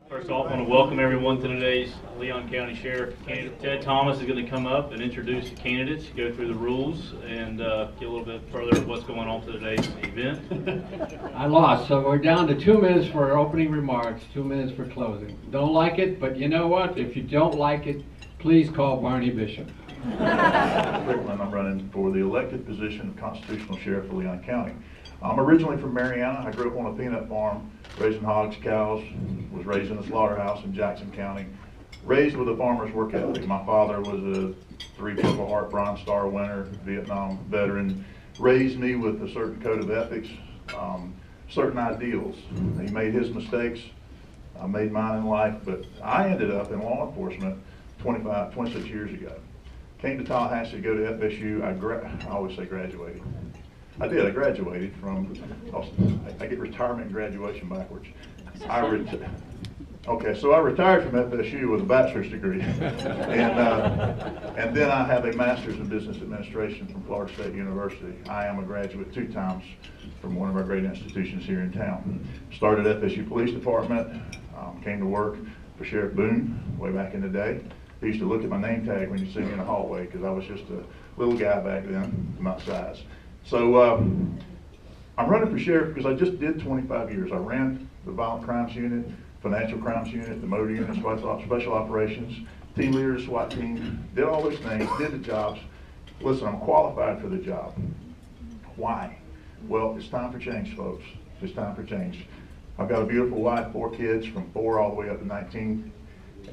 First off, I want to welcome everyone to today's Leon County Sheriff candidate. Ted Thomas is going to come up and introduce the candidates, go through the rules, and get a little bit further of what's going on for today's event. I lost, so we're down to 2 minutes for opening remarks, 2 minutes for closing. Don't like it, but you know what? If you don't like it, please call Barney Bishop. Strickland. I'm running for the elected position of Constitutional Sheriff of Leon County. I'm originally from Mariana. I grew up on a peanut farm, raising hogs, cows, was raised in a slaughterhouse in Jackson County. Raised with a farmer's work ethic. My father was a 3 Purple Heart Bronze Star winner, Vietnam veteran. Raised me with a certain code of ethics, certain ideals. He made his mistakes, I made mine in life, but I ended up in law enforcement 26 years ago. Came to Tallahassee to go to FSU. I always say graduated. I did. I graduated from. I get retirement and graduation backwards. Okay, so I retired from FSU with a bachelor's degree, and then I have a master's in business administration from Florida State University. I am a graduate 2 times from one of our great institutions here in town. Started at FSU Police Department. Came to work for Sheriff Boone way back in the day. He used to look at my name tag when you see me in the hallway because I was just a little guy back then, my size. So I'm running for sheriff because I just did 25 years. I ran the Violent Crimes Unit, Financial Crimes Unit, the Motor Unit, Special Operations, team leader, SWAT team, did all those things, did the jobs. Listen, I'm qualified for the job. Why? Well, it's time for change, folks. It's time for change. I've got a beautiful wife, 4 kids, from 4 all the way up to 19,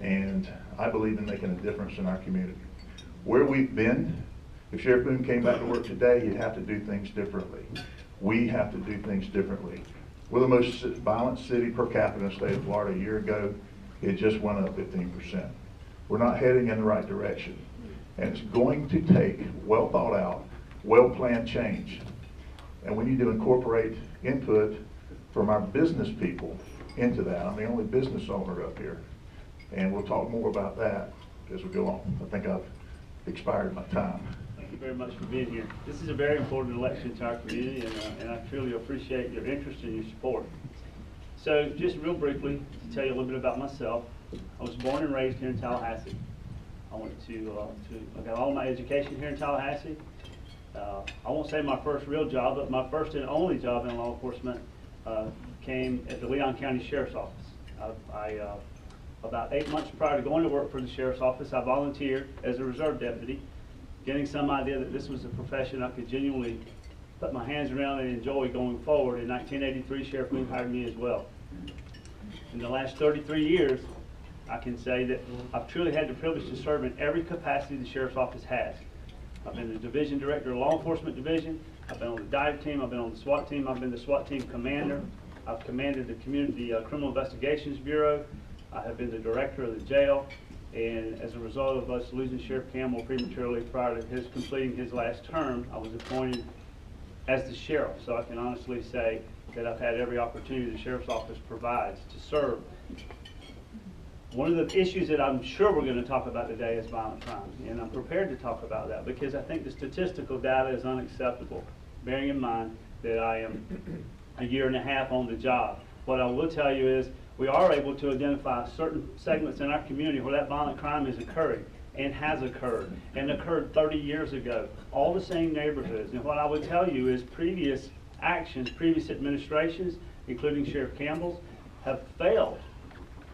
and I believe in making a difference in our community. Where we've been, if Sheriff Boone came back to work today, he'd have to do things differently. We have to do things differently. We're the most violent city per capita in the state of Florida. A year ago, it just went up 15%. We're not heading in the right direction. And it's going to take well thought out, well planned change. And we need to incorporate input from our business people into that. I'm the only business owner up here. And we'll talk more about that as we go on. I think I've expired my time. Thank you very much for being here. This is a very important election to our community, and I truly appreciate your interest and your support. So just real briefly, to tell you a little bit about myself, I was born and raised here in Tallahassee. I got all my education here in Tallahassee. I won't say my first real job, but my first and only job in law enforcement came at the Leon County Sheriff's Office. About 8 months prior to going to work for the Sheriff's Office, I volunteered as a reserve deputy, getting some idea that this was a profession I could genuinely put my hands around and enjoy going forward. In 1983, Sheriff Boone hired me as well. In the last 33 years, I can say that I've truly had the privilege to serve in every capacity the Sheriff's Office has. I've been the Division Director of Law Enforcement Division, I've been on the dive team, I've been on the SWAT team, I've been the SWAT team commander, I've commanded the Community Criminal Investigations Bureau, I have been the director of the jail, and as a result of us losing Sheriff Campbell prematurely prior to his completing his last term, I was appointed as the sheriff. So I can honestly say that I've had every opportunity the Sheriff's Office provides to serve. One of the issues that I'm sure we're going to talk about today is violent crime, and I'm prepared to talk about that because I think the statistical data is unacceptable, bearing in mind that I am a year and a half on the job. What I will tell you is we are able to identify certain segments in our community where that violent crime is occurring and has occurred and occurred 30 years ago, all the same neighborhoods. And what I would tell you is previous actions, previous administrations, including Sheriff Campbell's, have failed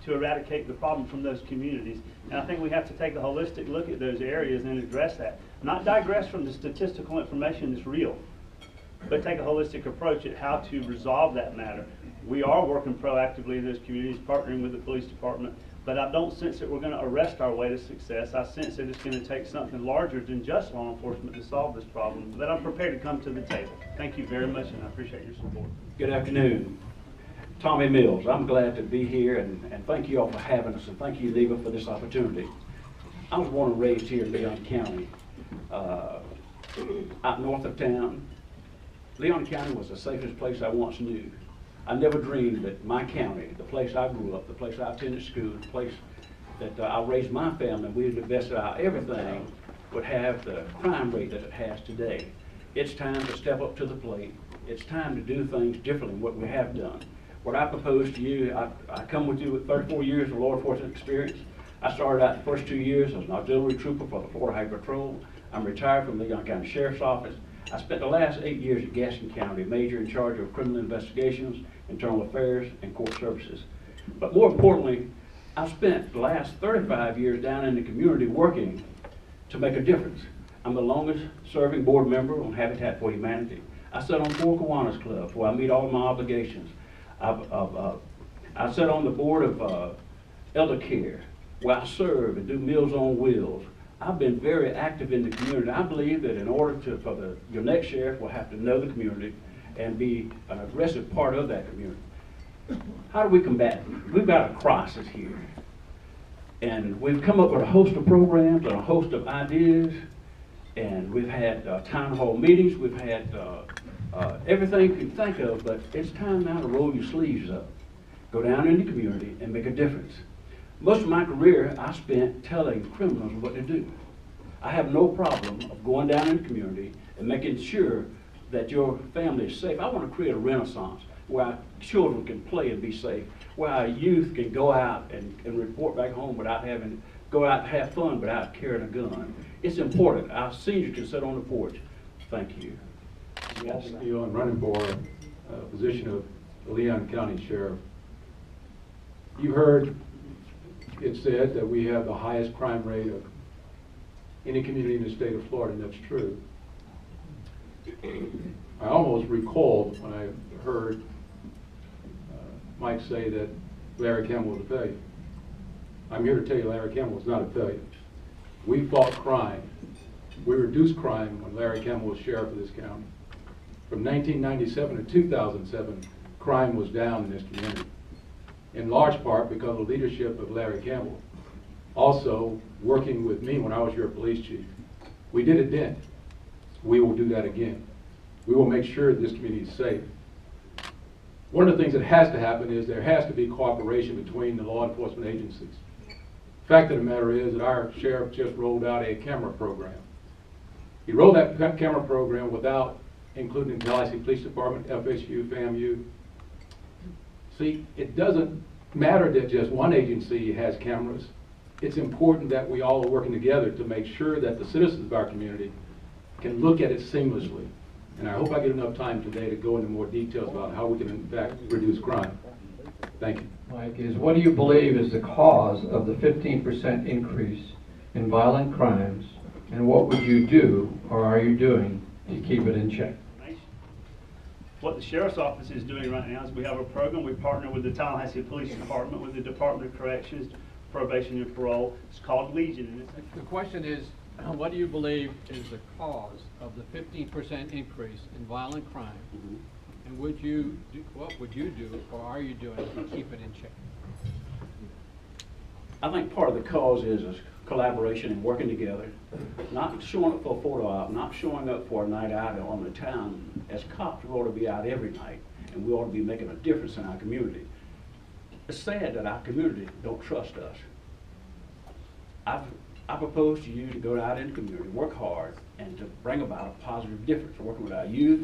to eradicate the problem from those communities. And I think we have to take a holistic look at those areas and address that. Not digress from the statistical information that's real, but take a holistic approach at how to resolve that matter. We are working proactively in those communities, partnering with the police department, but I don't sense that we're going to arrest our way to success. I sense that it's going to take something larger than just law enforcement to solve this problem, but I'm prepared to come to the table. Thank you very much, and I appreciate your support. Good afternoon. Tommy Mills. I'm glad to be here, and thank you all for having us, and thank you, NEBA, for this opportunity. I was born and raised here in Leon County, out north of town. Leon County was the safest place I once knew. I never dreamed that my county, the place I grew up, the place I attended school, the place that I raised my family, we had invested our everything, would have the crime rate that it has today. It's time to step up to the plate. It's time to do things differently than what we have done. What I propose to you, I come with you with 34 years of law enforcement experience. I started out the first 2 years as an auxiliary trooper for the Florida Highway Patrol. I'm retired from the Leon County Sheriff's Office. I spent the last 8 years at Gaston County, major in charge of criminal investigations, internal affairs, and court services. But more importantly, I've spent the last 35 years down in the community working to make a difference. I'm the longest serving board member on Habitat for Humanity. I sit on 4 Kiwanis clubs where I meet all my obligations. I sit on the board of Elder Care where I serve and do Meals on Wheels. I've been very active in the community. I believe that in order your next sheriff will have to know the community and be an aggressive part of that community. How do we combat it? We've got a crisis here. And we've come up with a host of programs and a host of ideas. And we've had town hall meetings. We've had everything you can think of, but it's time now to roll your sleeves up. Go down in the community and make a difference. Most of my career I spent telling criminals what to do. I have no problem of going down in the community and making sure that your family is safe. I want to create a renaissance where our children can play and be safe, where our youth can go out and report back home without go out and have fun without carrying a gun. It's important. Our seniors can sit on the porch. Thank you. Yes, you I'm running for position of the Leon County Sheriff. You heard it said that we have the highest crime rate of any community in the state of Florida, and that's true. I almost recalled when I heard Mike say that Larry Campbell was a failure. I'm here to tell you Larry Campbell was not a failure. We fought crime. We reduced crime when Larry Campbell was sheriff of this county. From 1997 to 2007, crime was down in this community, in large part because of the leadership of Larry Campbell. Also, working with me when I was your police chief. We did a dent. We will do that again. We will make sure this community is safe. One of the things that has to happen is there has to be cooperation between the law enforcement agencies. The fact of the matter is that our sheriff just rolled out a camera program. He rolled that camera program without including the Tallahassee Police Department, FSU, FAMU. See, it doesn't matter that just one agency has cameras. It's important that we all are working together to make sure that the citizens of our community can look at it seamlessly. And I hope I get enough time today to go into more details about how we can in fact reduce crime. Thank you. Mike, what do you believe is the cause of the 15% increase in violent crimes, and what would you do, or are you doing, to keep it in check? What the Sheriff's Office is doing right now is we have a program. We partner with the Tallahassee Police Department, with the Department of Corrections, Probation and Parole. It's called Legion. And it's The question is, what do you believe is the cause of the 15% increase in violent crime? And what would you do, or are you doing, to keep it in check? I think part of the cause is collaboration and working together, not showing up for a photo op, not showing up for a night out on the town. As cops, we ought to be out every night, and we ought to be making a difference in our community. It's sad that our community don't trust us. I propose to you to go out in the community, work hard, and to bring about a positive difference. Working with our youth,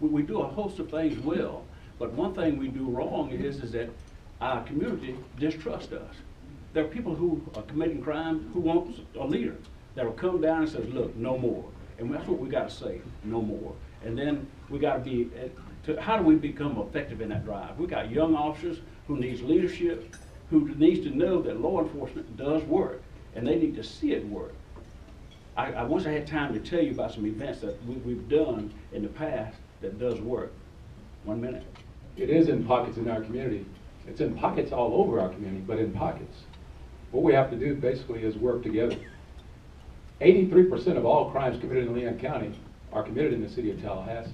we do a host of things well, but one thing we do wrong is that our community distrusts us. There are people who are committing crimes who want a leader that will come down and say, look, no more. And that's what we got to say, no more. And then we got to be, how do we become effective in that drive? We got young officers who needs leadership, who needs to know that law enforcement does work, and they need to see it work. I once I had time to tell you about some events that we've done in the past that does work. 1 minute. It is in pockets in our community. It's in pockets all over our community, but in pockets. What we have to do basically is work together. 83% of all crimes committed in Leon County are committed in the city of Tallahassee.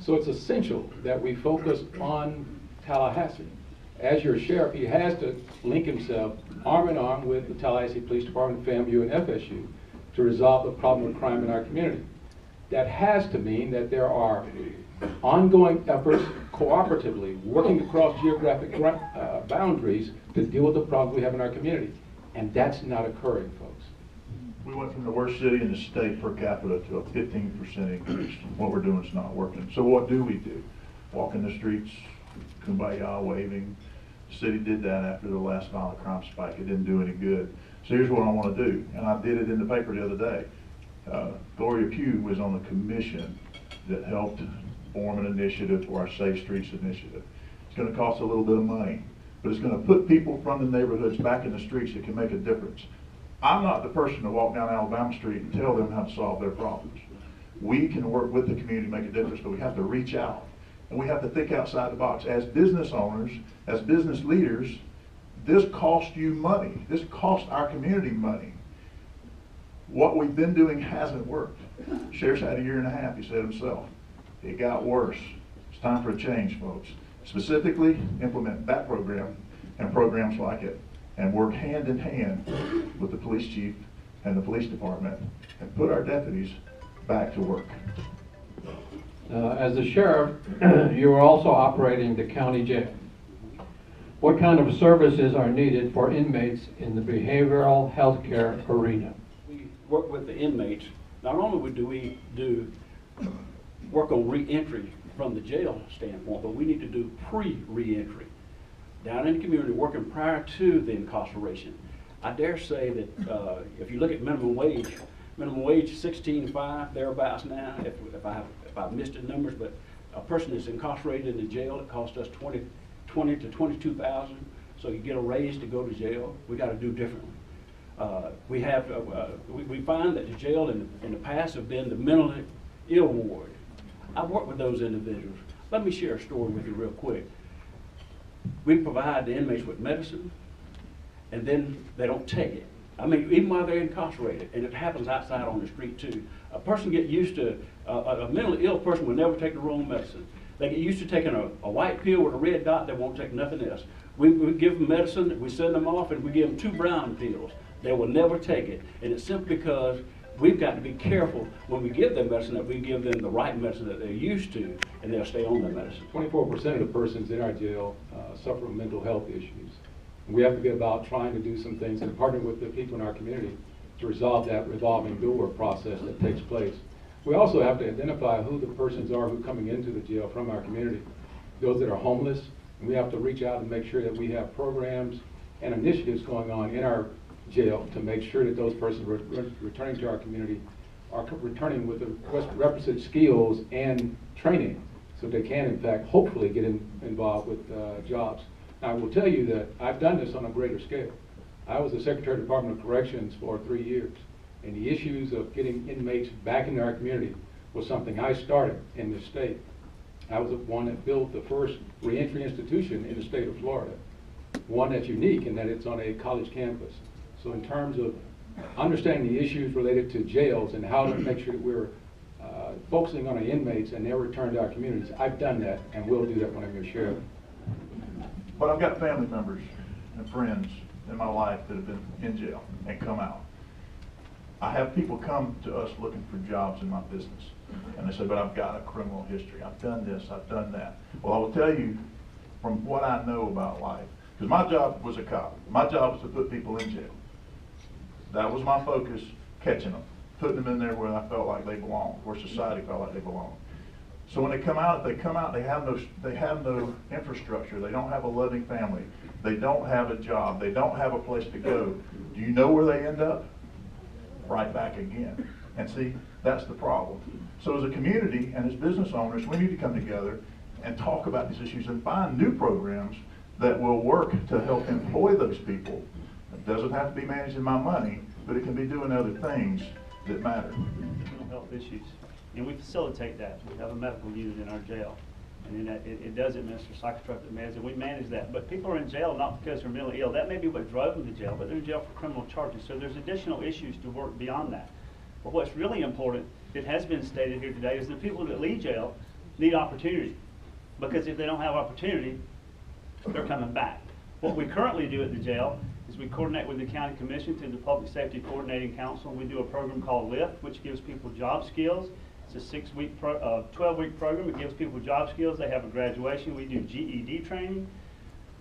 So it's essential that we focus on Tallahassee. As your sheriff, he has to link himself arm in arm with the Tallahassee Police Department, FAMU, and FSU to resolve the problem of crime in our community. That has to mean that there are ongoing efforts cooperatively, working across geographic boundaries to deal with the problems we have in our community. And that's not occurring, folks. We went from the worst city in the state per capita to a 15% increase. What we're doing is not working. So what do? Walk in the streets, kumbaya waving. The city did that after the last violent crime spike. It didn't do any good. So here's what I want to do, and I did it in the paper the other day. Gloria Pugh was on the commission that helped form an initiative for our Safe Streets initiative. It's going to cost a little bit of money, but it's going to put people from the neighborhoods back in the streets that can make a difference. I'm not the person to walk down Alabama Street and tell them how to solve their problems. We can work with the community to make a difference, but we have to reach out. And we have to think outside the box. As business owners, as business leaders, this costs you money. This costs our community money. What we've been doing hasn't worked. Sheriff's had a year and a half, he said himself. It got worse. It's time for a change, folks. Specifically, implement that program and programs like it, and work hand in hand with the police chief and the police department, and put our deputies back to work. As the sheriff, you are also operating the county jail. What kind of services are needed for inmates in the behavioral health care arena? We work with the inmates. Not only do we do work on re-entry from the jail standpoint, but we need to do pre-re-entry down in the community, working prior to the incarceration. I dare say that if you look at minimum wage $16.5 thereabouts now. If I've missed the numbers, but a person that's incarcerated in the jail, it costs us $20,000 to $22,000. So you get a raise to go to jail. We got to do differently. We find that the jail in the past have been the mentally ill ward. I've worked with those individuals. Let me share a story with you real quick. We provide the inmates with medicine, and then they don't take it. I mean, even while they're incarcerated, and it happens outside on the street too. A person get used to, a mentally ill person will never take the wrong medicine. They get used to taking a white pill with a red dot, they won't take nothing else. We give them medicine, we send them off, and we give them 2 brown pills. They will never take it, and it's simply because we've got to be careful when we give them medicine that we give them the right medicine that they're used to, and they'll stay on that medicine. 24% of the persons in our jail suffer from mental health issues. And we have to be about trying to do some things and partner with the people in our community to resolve that revolving door process that takes place. We also have to identify who the persons are who are coming into the jail from our community. Those that are homeless, and we have to reach out and make sure that we have programs and initiatives going on in our jail to make sure that those persons returning to our community are returning with the requisite skills and training so they can, in fact, hopefully get involved with jobs. Now, I will tell you that I've done this on a greater scale. I was the Secretary of the Department of Corrections for 3 years, and the issues of getting inmates back into our community was something I started in this state. I was the one that built the first reentry institution in the state of Florida, one that's unique in that it's on a college campus. So in terms of understanding the issues related to jails and how to make sure that we're focusing on the inmates and their return to our communities, I've done that and will do that when I'm your sheriff. But I've got family members and friends in my life that have been in jail and come out. I have people come to us looking for jobs in my business, and they say, but I've got a criminal history. I've done this, I've done that. Well, I will tell you from what I know about life, because my job was a cop. My job was to put people in jail. That was my focus, catching them, putting them in there where I felt like they belonged, where society felt like they belonged. So when they come out, they have no infrastructure. They don't have a loving family. They don't have a job. They don't have a place to go. Do you know where they end up? Right back again. And see, that's the problem. So as a community and as business owners, we need to come together and talk about these issues and find new programs that will work to help employ those people. It doesn't have to be managing my money, but it can be doing other things that matter. Mental health issues. And we facilitate that. We have a medical unit in our jail. And then it does administer psychotropic meds, and we manage that. But people are in jail not because they're mentally ill. That may be what drove them to jail, but they're in jail for criminal charges. So there's additional issues to work beyond that. But what's really important, that has been stated here today, is the people that leave jail need opportunity. Because if they don't have opportunity, they're coming back. What we currently do at the jail is we coordinate with the county commission through the Public Safety Coordinating Council. We do a program called LIFT, which gives people job skills. It's a 12-week program. It gives people job skills. They have a graduation. We do GED training.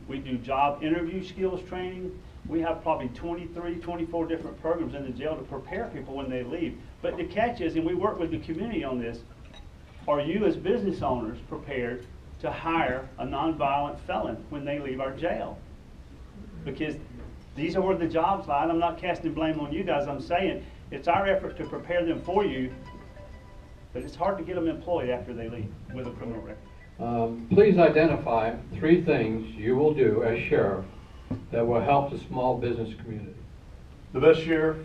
We do job interview skills training. We have probably 23, 24 different programs in the jail to prepare people when they leave. But the catch is, and we work with the community on this, are you as business owners prepared to hire a nonviolent felon when they leave our jail. Because these are where the jobs lie. I'm not casting blame on you guys. I'm saying it's our effort to prepare them for you, but it's hard to get them employed after they leave with a criminal record. Please identify 3 things you will do as sheriff that will help the small business community. The best sheriff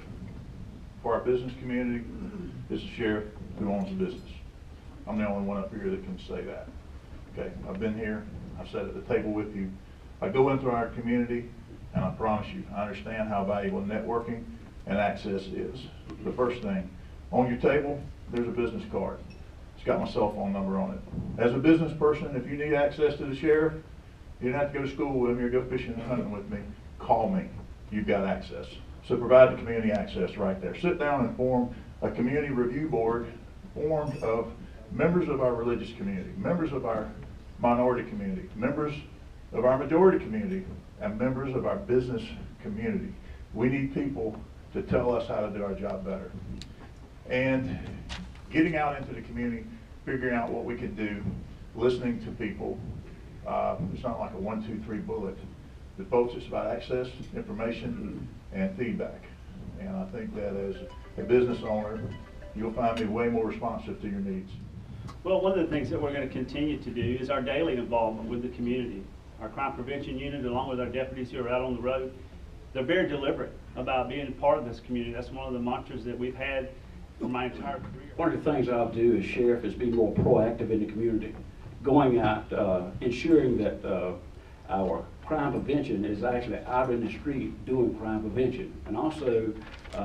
for our business community is the sheriff who owns a business. I'm the only one up here that can say that. Okay, I've been here, I've sat at the table with you. I go into our community, and I promise you, I understand how valuable networking and access is. The first thing, on your table, there's a business card. It's got my cell phone number on it. As a business person, if you need access to the sheriff, you don't have to go to school with me or go fishing and hunting with me. Call me. You've got access. So provide the community access right there. Sit down and form a community review board formed of members of our religious community, members of our minority community, members of our majority community, and members of our business community. We need people to tell us how to do our job better. And getting out into the community, figuring out what we can do, listening to people. It's not like a 1, 2, 3 bullet. But folks, it's about access, information, and feedback. And I think that as a business owner, you'll find me way more responsive to your needs. Well, one of the things that we're going to continue to do is our daily involvement with the community. Our crime prevention unit, along with our deputies who are out on the road, they're very deliberate about being part of this community. That's one of the mantras that we've had for my entire career. One of the things I'll do as sheriff is be more proactive in the community, going out, ensuring that our crime prevention is actually out in the street doing crime prevention. And also,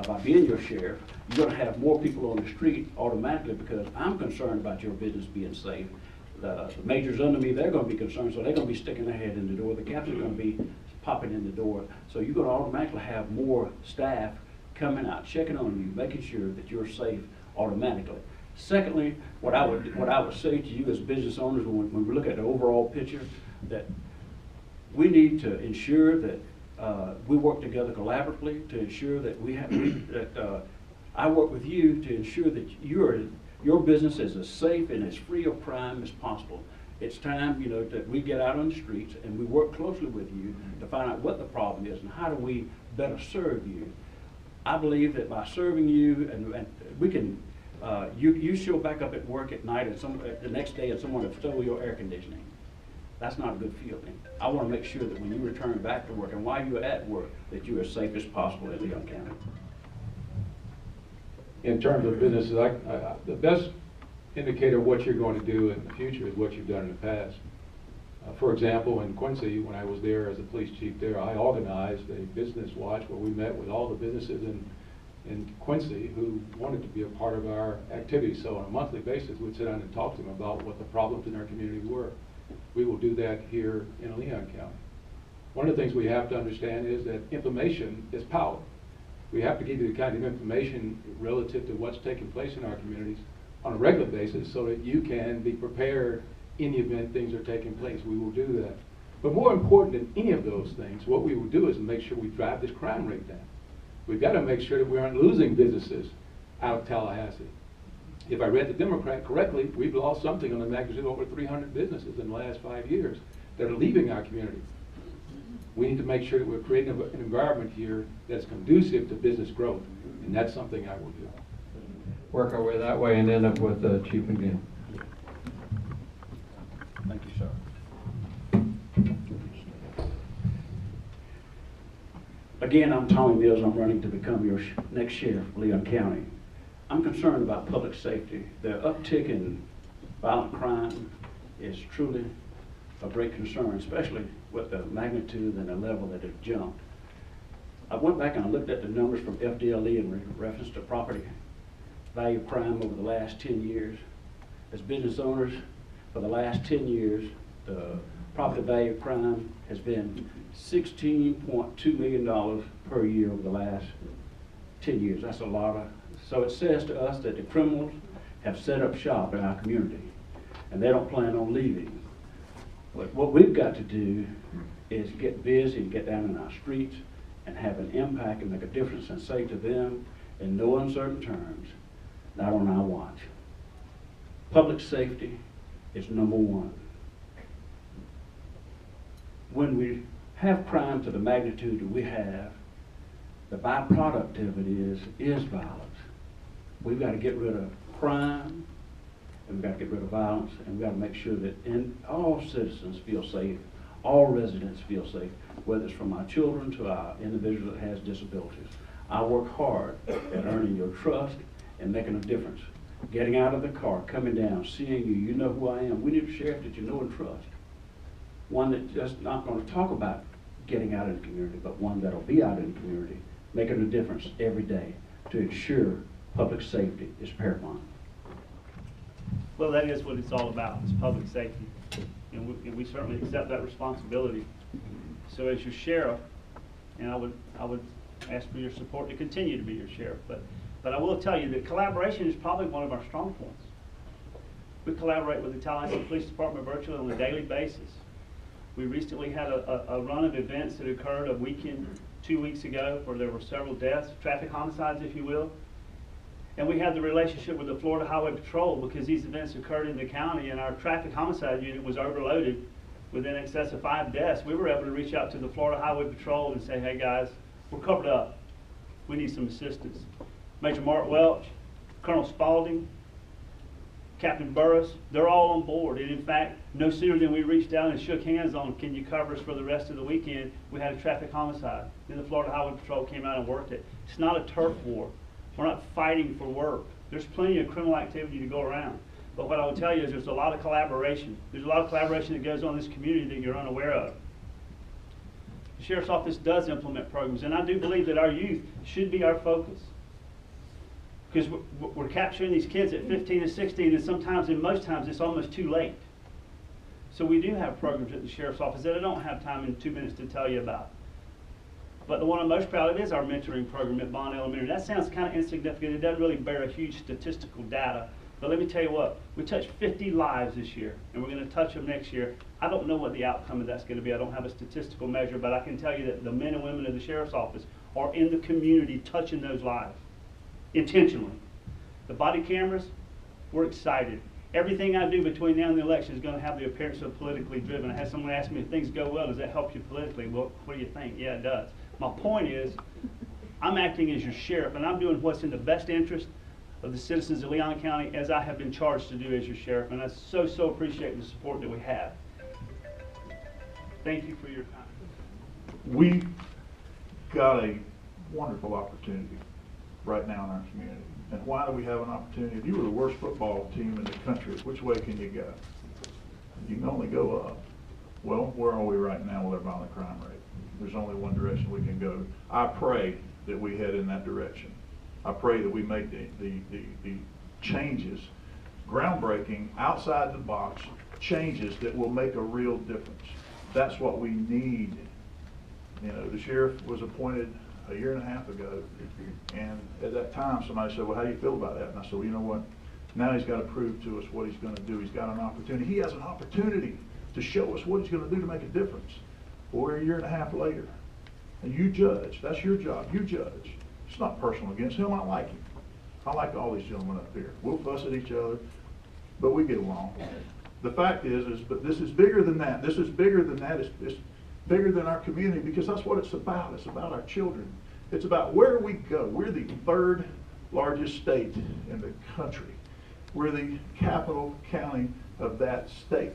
by being your sheriff, you're going to have more people on the street automatically because I'm concerned about your business being safe. The majors under me, they're going to be concerned, so they're going to be sticking their head in the door. The captain's going to be popping in the door. So you're going to automatically have more staff coming out, checking on you, making sure that you're safe automatically. Secondly, what I would say to you as business owners when we look at the overall picture, that we need to ensure that we work together collaboratively to ensure that I work with you to ensure that your business is as safe and as free of crime as possible. It's time, that we get out on the streets and we work closely with you to find out what the problem is and how do we better serve you. I believe that by serving you, and we can, you show back up at work at night and the next day and someone has stole your air conditioning. That's not a good feeling. I want to make sure that when you return back to work and while you're at work, that you're as safe as possible in Leon County. In terms of businesses, the best indicator of what you're going to do in the future is what you've done in the past. For example, in Quincy, when I was there as a police chief there, I organized a business watch where we met with all the businesses in Quincy who wanted to be a part of our activities. So on a monthly basis, we'd sit down and talk to them about what the problems in our community were. We will do that here in Leon County. One of the things we have to understand is that information is power. We have to give you the kind of information relative to what's taking place in our communities on a regular basis so that you can be prepared in the event things are taking place. We will do that. But more important than any of those things, what we will do is make sure we drive this crime rate down. We've got to make sure that we aren't losing businesses out of Tallahassee. If I read the Democrat correctly, we've lost something on the magnitude of over 300 businesses in the last 5 years that are leaving our community. We need to make sure that we're creating an environment here that's conducive to business growth, and that's something I will do. Work our way that way and end up with Chief again. Thank you, sir. Again, I'm Tommy Mills. I'm running to become your next sheriff of Leon County. I'm concerned about public safety. The uptick in violent crime is truly a great concern, especially with the magnitude and the level that it jumped. I went back and I looked at the numbers from FDLE in reference to property value crime over the last 10 years. As business owners, for the last 10 years, the property value crime has been $16.2 million per year over the last 10 years. That's a lot. So it says to us that the criminals have set up shop in our community and they don't plan on leaving. But what we've got to do is get busy and get down in our streets and have an impact and make a difference and say to them in no uncertain terms, not on our watch. Public safety is number one. when we have crime to the magnitude that we have, the byproduct of it is violence. We've got to get rid of crime, and we've got to get rid of violence, and we've got to make sure that all citizens feel safe, all residents feel safe, whether it's from our children to our individual that has disabilities. I work hard at earning your trust and making a difference. Getting out of the car, coming down, seeing you, you know who I am. We need a sheriff that you know and trust. One that's just not going to talk about getting out in the community, but one that'll be out in the community, making a difference every day to ensure public safety is paramount. Well, that is what it's all about, is public safety. And we certainly accept that responsibility. So as your sheriff, and I would ask for your support to continue to be your sheriff, but I will tell you that collaboration is probably one of our strong points. We collaborate with the Tallahassee Police Department virtually on a daily basis. We recently had a run of events that occurred a weekend 2 weeks ago where there were several deaths, traffic homicides, if you will. And we had the relationship with the Florida Highway Patrol because these events occurred in the county and our traffic homicide unit was overloaded with in excess of 5 deaths. We were able to reach out to the Florida Highway Patrol and say, hey guys, we're covered up. We need some assistance. Major Mark Welch, Colonel Spalding, Captain Burris, they're all on board. And in fact, no sooner than we reached down and shook hands on, can you cover us for the rest of the weekend, we had a traffic homicide. Then the Florida Highway Patrol came out and worked it. It's not a turf war. We're not fighting for work. There's plenty of criminal activity to go around. But what I will tell you is there's a lot of collaboration. There's a lot of collaboration that goes on in this community that you're unaware of. The Sheriff's Office does implement programs, and I do believe that our youth should be our focus. Because we're capturing these kids at 15 and 16, and sometimes, and most times, it's almost too late. So we do have programs at the Sheriff's Office that I don't have time in 2 minutes to tell you about. But the one I'm most proud of is our mentoring program at Bond Elementary. That sounds kind of insignificant. It doesn't really bear a huge statistical data. But let me tell you what, we touched 50 lives this year, and we're going to touch them next year. I don't know what the outcome of that's going to be. I don't have a statistical measure, but I can tell you that the men and women of the Sheriff's Office are in the community touching those lives, intentionally. The body cameras, we're excited. Everything I do between now and the election is going to have the appearance of politically driven. I had someone ask me if things go well, does that help you politically? Well, what do you think? Yeah, it does. My point is, I'm acting as your sheriff, and I'm doing what's in the best interest of the citizens of Leon County, as I have been charged to do as your sheriff, and I so appreciate the support that we have. Thank you for your time. We got a wonderful opportunity right now in our community. And why do we have an opportunity? If you were the worst football team in the country, which way can you go? You can only go up. Well, where are we right now with our violent crime rate? There's only one direction we can go. I pray that we head in that direction. I pray that we make the changes, groundbreaking, outside the box changes that will make a real difference. That's what we need. You know, the sheriff was appointed a year and a half ago, and at that time somebody said, well, how do you feel about that? And I said, well, you know what? Now he's got to prove to us what he's going to do. He's got an opportunity. He has an opportunity to show us what he's going to do to make a difference. Well, we're a year and a half later, and you judge. That's your job. You judge. It's not personal against him. I like him. I like all these gentlemen up here. We'll fuss at each other, but we get along. The fact is but this is bigger than that. This is bigger than that. It's bigger than our community, because that's what it's about. It's about our children. It's about where we go. We're the third largest state in the country. We're the capital county of that state.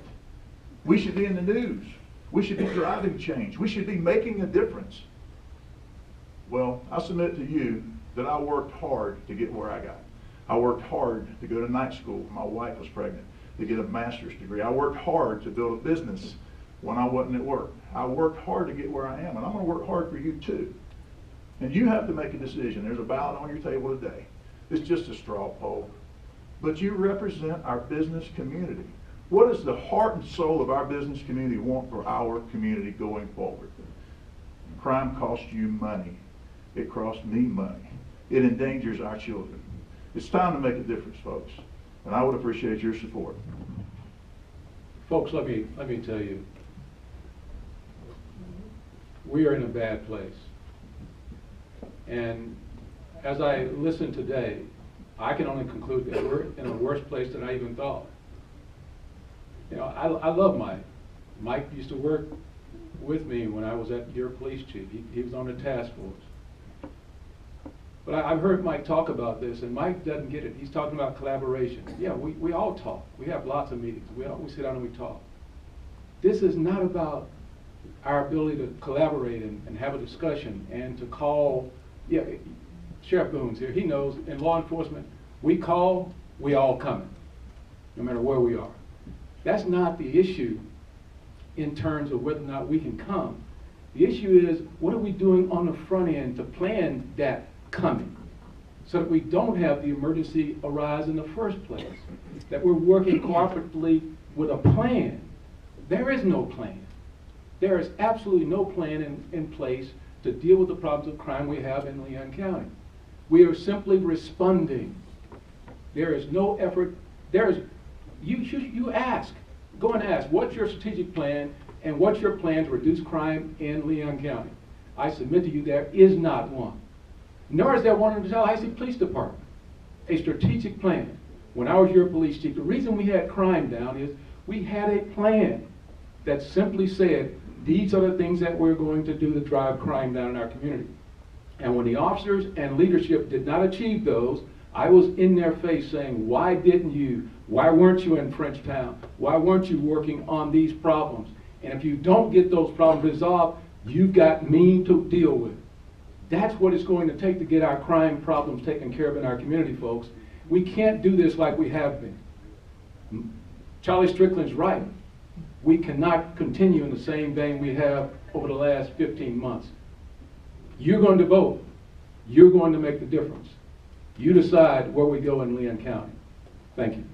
We should be in the news. We should be driving change. We should be making a difference. Well, I submit to you that I worked hard to get where I got. I worked hard to go to night school when my wife was pregnant, to get a master's degree. I worked hard to build a business when I wasn't at work. I worked hard to get where I am, and I'm going to work hard for you too. And you have to make a decision. There's a ballot on your table today. It's just a straw poll. But you represent our business community. What does the heart and soul of our business community want for our community going forward? Crime costs you money. It costs me money. It endangers our children. It's time to make a difference, folks. And I would appreciate your support. Folks, let me tell you, we are in a bad place. And as I listen today, I can only conclude that we're in a worse place than I even thought. You know, I love Mike. Mike used to work with me when I was at your police chief. He was on the task force. But I've heard Mike talk about this, and Mike doesn't get it. He's talking about collaboration. Yeah, we all talk. We have lots of meetings. We sit down and we talk. This is not about our ability to collaborate and have a discussion and to call. Yeah, Sheriff Boone's here. He knows in law enforcement, we call, we all coming, no matter where we are. That's not the issue in terms of whether or not we can come. The issue is, what are we doing on the front end to plan that coming so that we don't have the emergency arise in the first place, that we're working cooperatively with a plan. There is no plan. There is absolutely no plan in place to deal with the problems of crime we have in Leon County. We are simply responding. There is no effort. You ask, go and ask, what's your strategic plan and what's your plan to reduce crime in Leon County? I submit to you there is not one. Nor is there one in the Tallahassee Police Department. A strategic plan. When I was your police chief, the reason we had crime down is we had a plan that simply said, these are the things that we're going to do to drive crime down in our community. And when the officers and leadership did not achieve those, I was in their face saying, why didn't you? Why weren't you in Frenchtown? Why weren't you working on these problems? And if you don't get those problems resolved, you've got me to deal with. That's what it's going to take to get our crime problems taken care of in our community, folks. We can't do this like we have been. Charlie Strickland's right. We cannot continue in the same vein we have over the last 15 months. You're going to vote. You're going to make the difference. You decide where we go in Leon County. Thank you.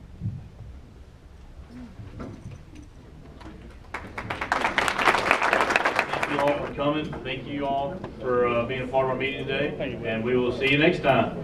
Thank you all for coming. Thank you all for being a part of our meeting today. And we will see you next time.